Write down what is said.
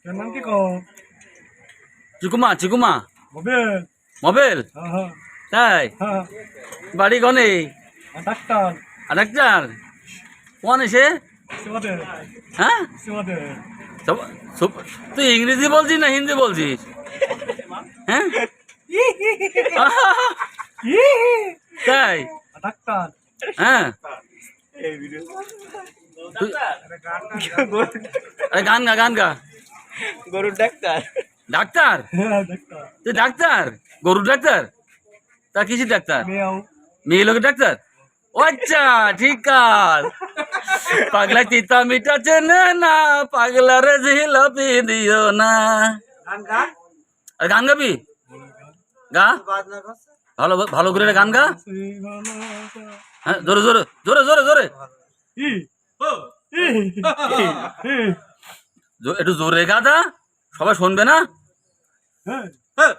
তোর নাম কি কও? Chikuma Chikuma mobile. মোবাইল হ্যাঁ তাই হ্যাঁ। বাড়ি গনে ডাক্তার। আর ডাক্তার কোন এসে সিমাতে হ্যাঁ সিমাতে। তুই ইংরেজি বলছিস না হিন্দি বলছিস হ্যাঁ তাই ডাক্তার। হ্যাঁ আরে গান গা গান গা গরুর ডাক্তার। ডাক্তার হ্যাঁ ডাক্তার। তুই ডাক্তার গরুর ডাক্তার তা কিসের ডাক্তার মেয়াও। মেয়ে লোকের ডাক্তার ও আচ্ছা ঠিক আছে পাগলা চিতা মিটা চেনে না পাগলারে জিলাপি দিও না আরে গান গাবি গা ভালো ভালো করে গান গা হ্যাঁ জোরে জোরে জোরে জোরে জোরে ই ও ই ই। একটু জোরে গাদা সবাই শুনবে না হ্যাঁ